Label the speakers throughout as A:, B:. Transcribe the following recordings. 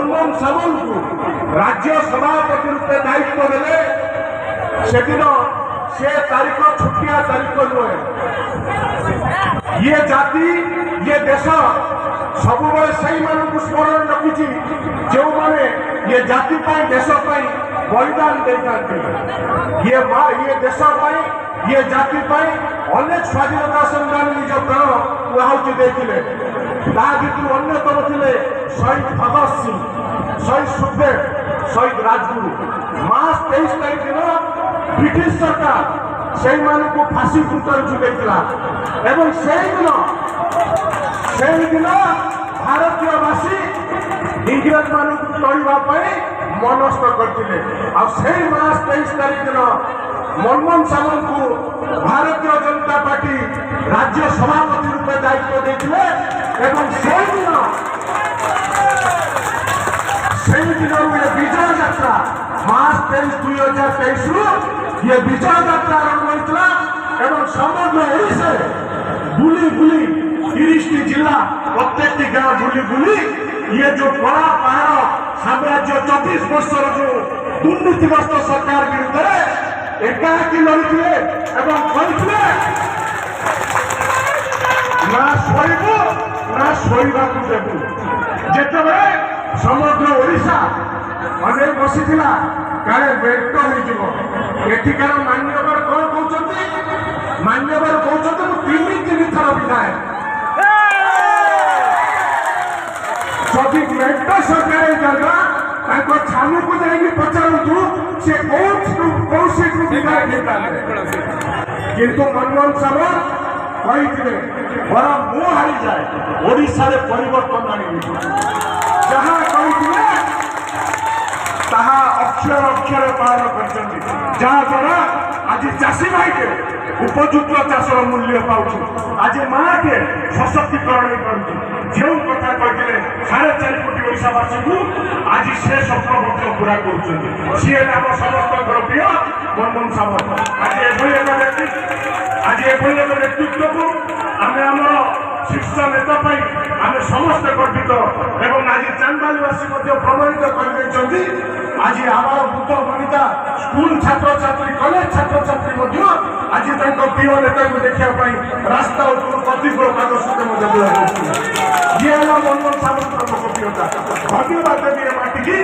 A: मनमोहन सामंत को राज्य सभापति रूपे दायित्व देले सेदिन से तारीख छुटिया तारीख नुहे। ये जाति ये देश सबुबले से स्मरण रखी जो माने ये जाति देश बलिदान देता ये देश ये जाति अनेक स्वाधीनता संग्रामी निज प्राण आहुति देते अन्यतम थे शहीद भगत सिंह शहीद सुखदेव शहीद राजगुरु मार्च 23 तारीख दिन ब्रिटिश सरकार से फांसी खुंटर झुलैला एवं से दिन भारतीयवासी इंग्रेज मान तड़ापी मनस्थ करते मार्च 23 तारीख दिन मनमोहन सामंत को भारतीय जनता पार्टी राज्य सभापति रूपे दायित्व देते विजय यात्रा मार्च 23 2023 ये विजय यात्रा आरंभ होता समग्र ओडिशा बुली बुली 30 जिला प्रत्येक गाँव बुली बुली ये जो बड़ा पहाड़ साम्राज्य 24 वर्ष जो दुर्नीतिग्रस्त सरकार विरुद्ध एकाकी लड़े ना शोबू ना शोबा देवु जिते समग्र ओडिशा अनेक बसी काले बेट होकार मान्यवर कौन कहते मान्यवर कहते तीन थर विधायक जदि मेट सरकार जगह छामू को जाइए पचारू से कौ सीट विधायक किंतु मनमोहन सामंत कहते बड़ा मु हारी जाए ओडिशा रे परिवर्तन आनी जहाँ कहते अक्षर अक्षर पालन कर जहाद्वारा आज चाषी भाई के उपयुक्त चाषर मूल्य पाँच आज माँ के सशक्तिकरण जो कथा कहते 4.5 कोटी ओडिशावासी को आज से स्वप्न पूरा कर समस्त प्रिय मनमोहन सामंत आज एक नेतृत्व को आम शीर्ष नेता आम समस्ते गर्वित एवं आज चांदबालीवासी प्रमाणित कर आज आम वृद्ध वनिता स्कूल छात्र छात्री कॉलेज छात्र छात्री आज प्रिय नेता को देखापी रास्ता प्रतिकूल कागज ये मनमोहन सामंत लोकप्रियता धन्यवाद देवी माटी की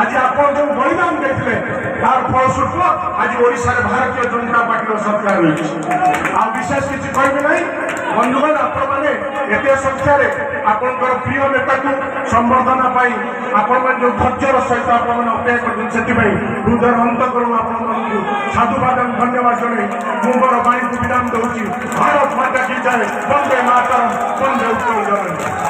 A: आज आप जो बलिदान देते तार फलस्वरूप आज ओडिशा भारतीय जनता पार्टी सरकार रही विशेष किसी कहबी ना बंधुगण आपत संख्यार आपंकर प्रिय नेता को संबर्धना आपण जो धैर्यर सहित अपेक्षा कर हृदय अंतकरण आप साधुवाद धन्यवाद जन मुझे वाणी को विराम दूसरी भारत माता की जय वंदे मातरम वंदे उत्कल जननी।